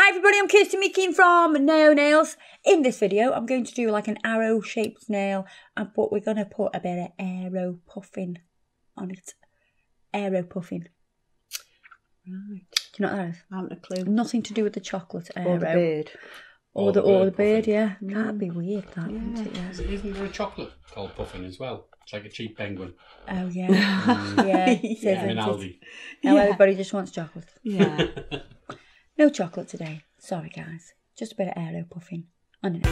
Hi everybody, I'm Kirsty Meakin from Nail Nails. In this video, I'm going to do like an arrow-shaped nail, but we're going to put a bit of aero puffing on it. Aero puffing. Right. Do you know what that is? I haven't a clue. Nothing to do with the chocolate aero. Or the bird. Or the bird, yeah. That'd be weird, that, wouldn't it? Yeah. Isn't there a chocolate called puffin as well? It's like a cheap penguin. Oh, yeah. Yeah. In Aldi. Now everybody just wants chocolate. Yeah. No chocolate today. Sorry, guys. Just a bit of aero puffing on it.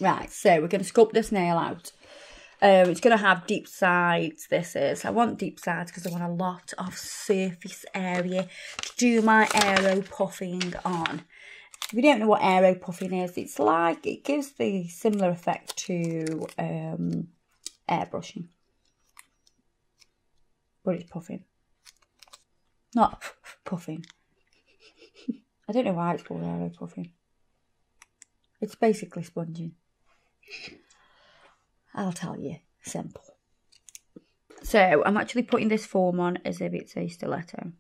Right, so we're going to sculpt this nail out. It's going to have deep sides, this is. I want deep sides because I want a lot of surface area to do my aero puffing on. If you don't know what aero puffing is, it's like, it gives the similar effect to airbrushing. But it's puffing. Not puffing. I don't know why it's called aero puffing. It's basically sponging. I'll tell you. Simple. So, I'm actually putting this form on as if it's a stiletto.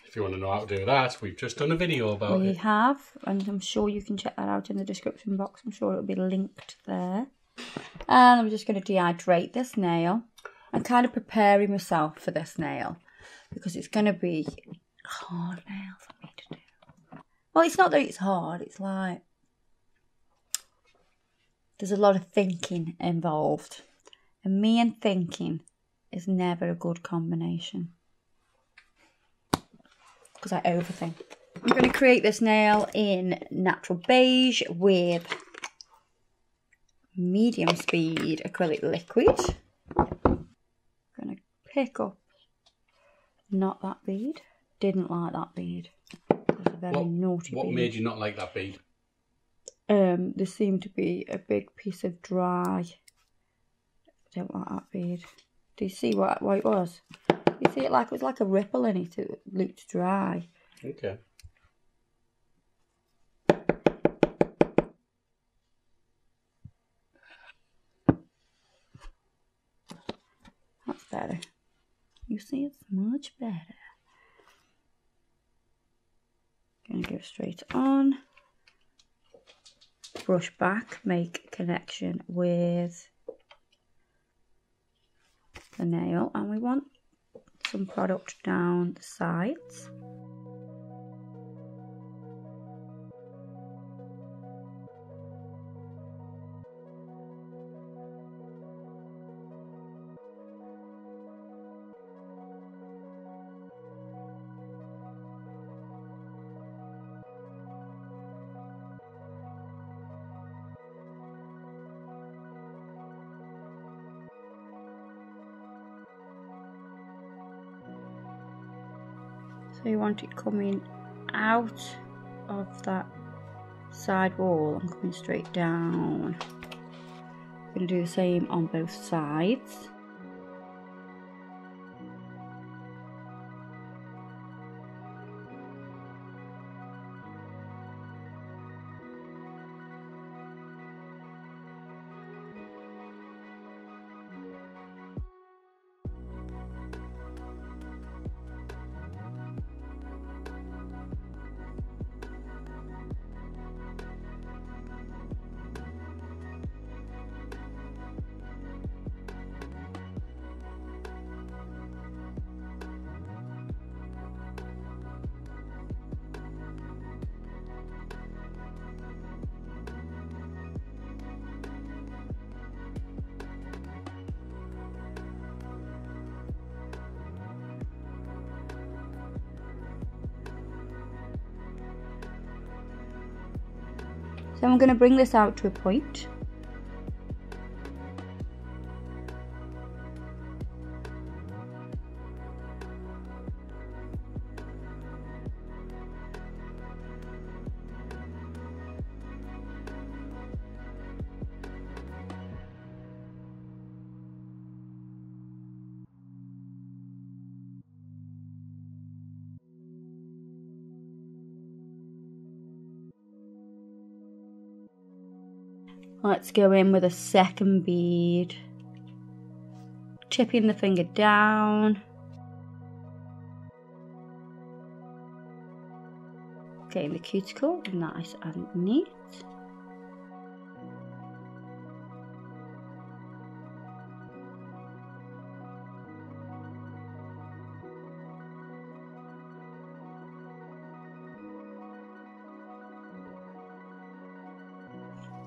If you want to know how to do that, we've just done a video about We it. have, and I'm sure you can check that out in the description box. I'm sure it'll be linked there. And I'm just going to dehydrate this nail. I'm kind of preparing myself for this nail because it's going to be a hard nail for me to do. Well, it's not that it's hard, it's like there's a lot of thinking involved. And me and thinking is never a good combination. Because I overthink. I'm going to create this nail in natural beige with medium speed acrylic liquid. I'm going to pick up not that bead. Didn't like that bead. It was a very naughty bead. What made you not like that bead? There seemed to be a big piece of dry. I don't like that bead. Do you see what it was? You see it like it was like a ripple in it. It looked dry. Okay. That's better. You see, it's much better. Gonna go straight on. Brush back, make connection with the nail, and we want some product down the sides. So you want it coming out of that side wall and coming straight down. I'm going to do the same on both sides. So I'm going to bring this out to a point. Let's go in with a second bead. Tipping the finger down. Getting the cuticle nice and neat.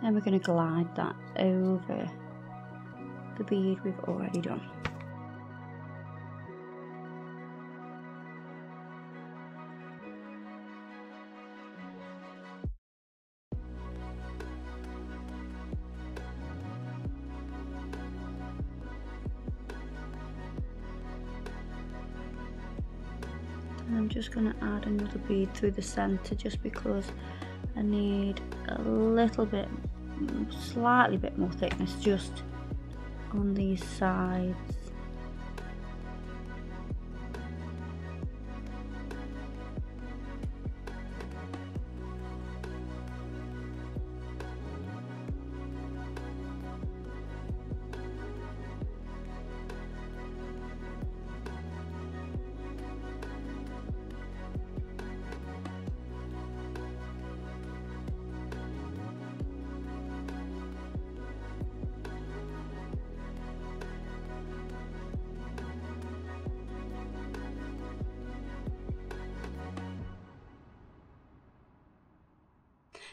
Then we're going to glide that over the bead we've already done. And I'm just going to add another bead through the centre just because I need a little bit, slightly bit more thickness just on these sides.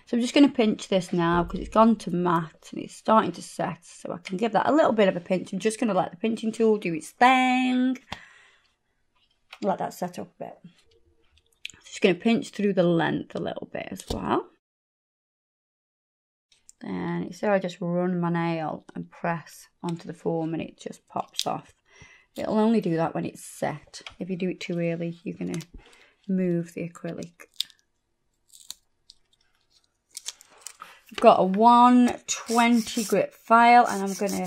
So I'm just going to pinch this now because it's gone to matte and it's starting to set. So I can give that a little bit of a pinch. I'm just going to let the pinching tool do its thing. Let that set up a bit. Just going to pinch through the length a little bit as well. Then you see I just run my nail and press onto the foam and it just pops off. It'll only do that when it's set. If you do it too early, you're going to move the acrylic. I've got a 120 grit file and I'm going to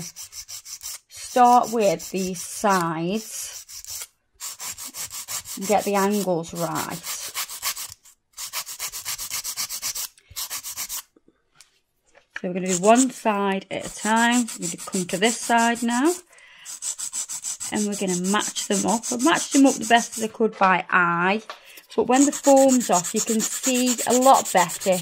start with these sides and get the angles right. So we're going to do one side at a time. We're going to come to this side now and we're going to match them up. I've matched them up the best as I could by eye, but when the foam's off you can see a lot better.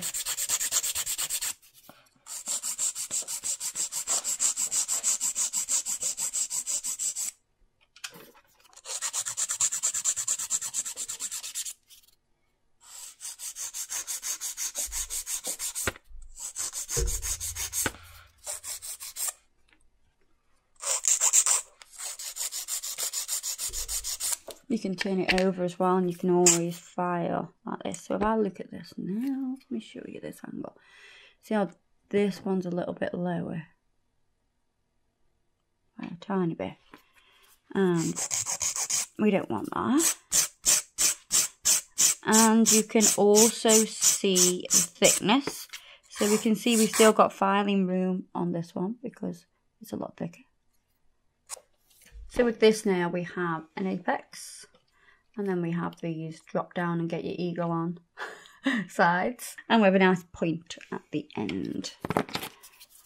You can turn it over as well and you can always file like this. So if I look at this now, let me show you this angle. See how this one's a little bit lower? By a tiny bit. And we don't want that. And you can also see the thickness. So we can see we've still got filing room on this one because it's a lot thicker. So with this now we have an apex and then we have these drop down and get your eagle on sides and we have a nice point at the end.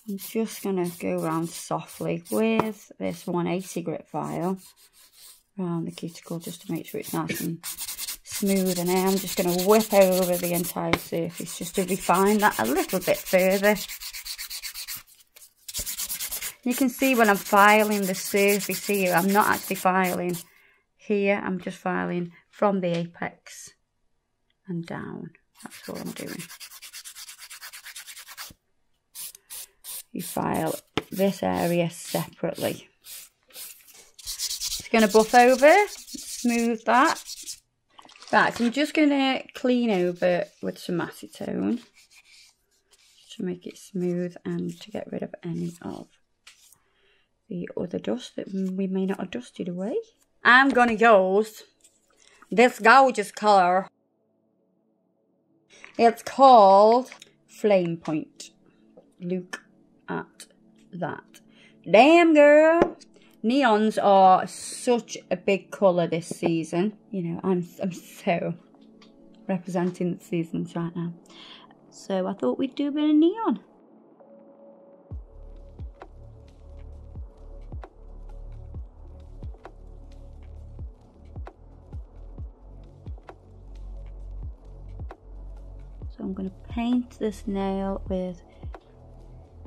I'm just going to go around softly with this 180 grit file around the cuticle just to make sure it's nice and smooth, and then I'm just going to whip over the entire surface just to refine that a little bit further. You can see when I'm filing the surface here, I'm not actually filing here, I'm just filing from the apex and down. That's all I'm doing. You file this area separately. Just going to buff over, smooth that. Right, so I'm just going to clean over with some acetone to make it smooth and to get rid of any of the other dust that we may not have dusted away. I'm going to use this gorgeous colour. It's called Flame Point. Look at that. Damn, girl. Neons are such a big colour this season. You know, I'm so representing the seasons right now. So I thought we'd do a bit of neon. I'm going to paint this nail with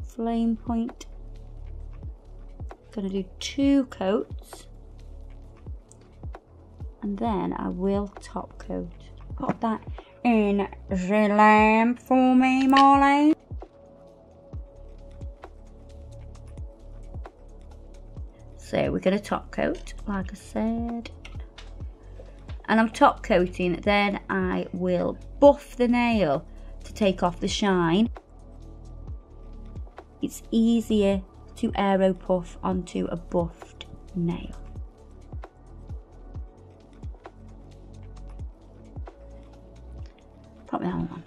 Flame Point. Going to do 2 coats, and then I will top coat. Pop that in the lamp for me, Marlene. So we're going to top coat, like I said. And I'm top coating, then I will buff the nail to take off the shine. It's easier to aero puff onto a buffed nail. Pop that on.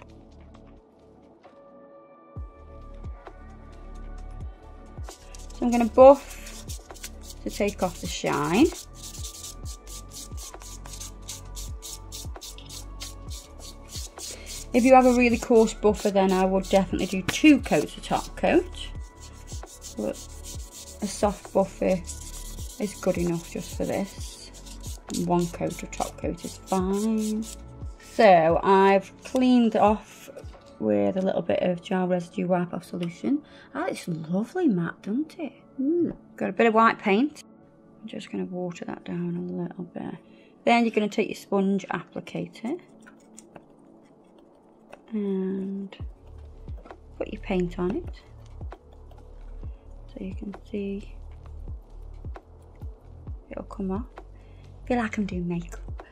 So I'm going to buff to take off the shine. If you have a really coarse buffer, then I would definitely do 2 coats of top coat. But a soft buffer is good enough just for this. And 1 coat of top coat is fine. So I've cleaned off with a little bit of gel residue wipe off solution. Oh, it's lovely matte, doesn't it? Got a bit of white paint. I'm just going to water that down a little bit. Then you're going to take your sponge applicator and put your paint on it, so you can see it'll come off. I feel like I'm doing makeup.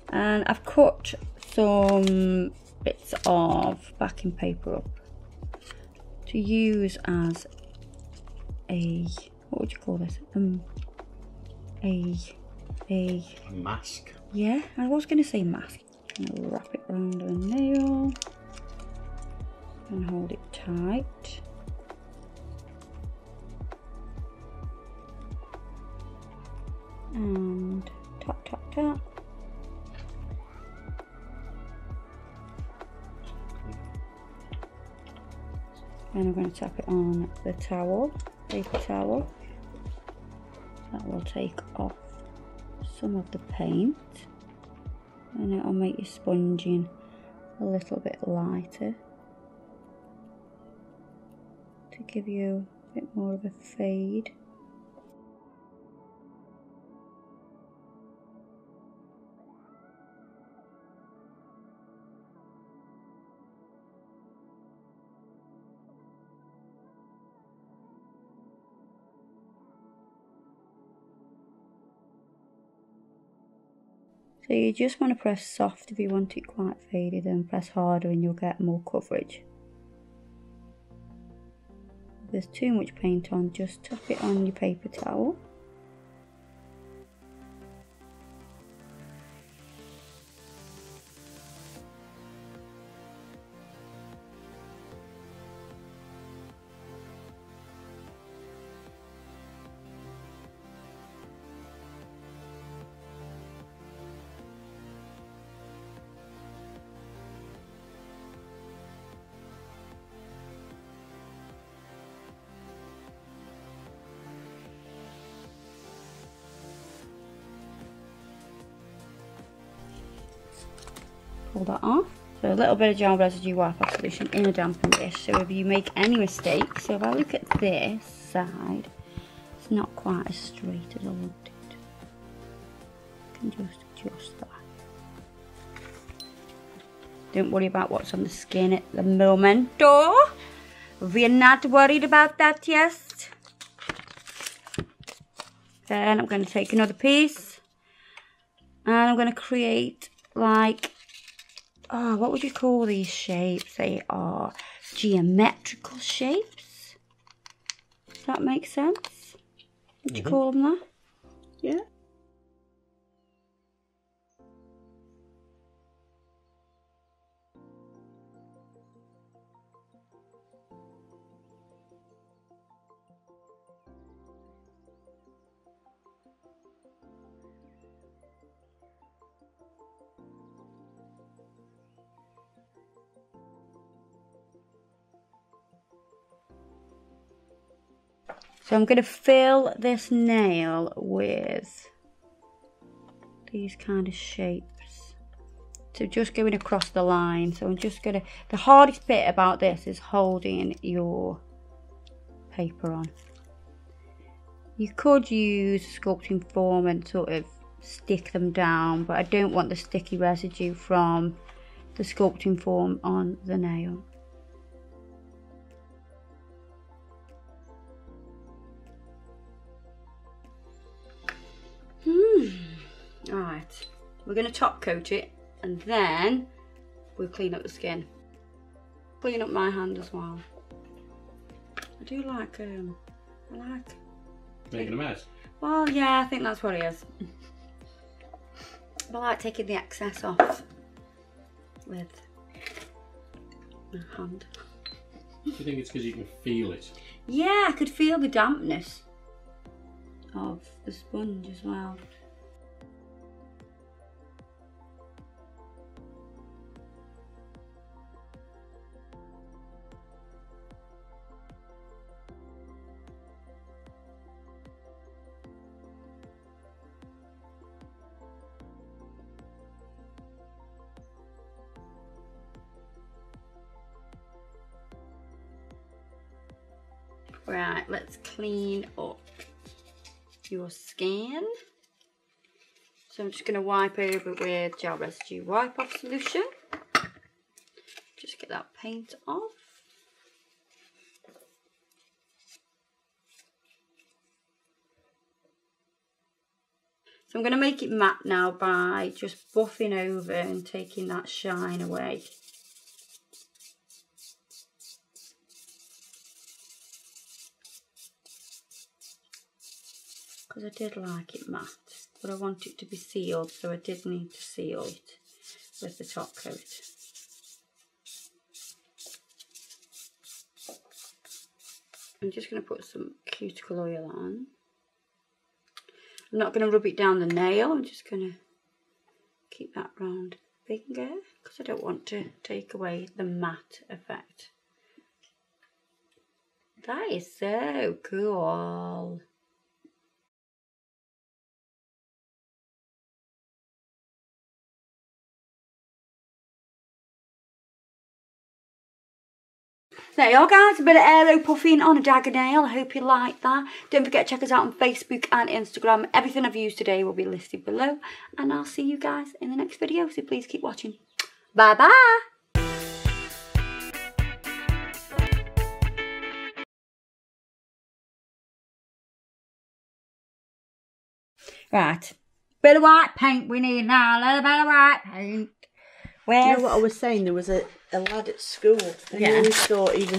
And I've cut some bits of backing paper up to use as a, what would you call this? A mask. Yeah, I was going to say mask. I'm going to wrap it around the nail and hold it tight. And tap, tap, tap. And I'm going to tap it on the towel, paper towel. That will take off some of the paint, and it'll make your sponging a little bit lighter to give you a bit more of a fade. So you just want to press soft if you want it quite faded, and press harder and you'll get more coverage. If there's too much paint on, just tap it on your paper towel. Pull that off. So a little bit of gel residue wipe off solution in a dampened dish. So if you make any mistakes, so if I look at this side, it's not quite as straight as I want it. I can just adjust that. Don't worry about what's on the skin at the moment. We're not worried about that yet. Then I'm going to take another piece and I'm going to create like, oh, what would you call these shapes? They are geometrical shapes. Does that make sense? Would you call them that? Yeah. So I'm going to fill this nail with these kind of shapes So just going across the line. So I'm just gonna, the hardest bit about this is holding your paper on. You could use sculpting foam and sort of stick them down, but I don't want the sticky residue from the sculpting foam on the nail. Alright, we're going to top coat it and then we'll clean up the skin. Clean up my hand as well. I do like, Making a mess? Well, yeah, I think that's what it is. I like taking the excess off with my hand. Do you think it's because you can feel it? Yeah, I could feel the dampness of the sponge as well. Right, let's clean up your skin. So I'm just going to wipe over with gel residue wipe off solution. Just get that paint off. So I'm going to make it matte now by just buffing over and taking that shine away. Because I did like it matte, but I want it to be sealed, so I did need to seal it with the top coat. I'm just going to put some cuticle oil on. I'm not going to rub it down the nail, I'm just going to keep that round finger because I don't want to take away the matte effect. That is so cool. There you are, guys, a bit of aero puffing on a dagger nail. I hope you like that. Don't forget to check us out on Facebook and Instagram. Everything I've used today will be listed below. And I'll see you guys in the next video, so please keep watching. Bye-bye. Right. Bit of white paint we need now. A little bit of white paint. Do you know what I was saying? There was a lad at school and he always thought he was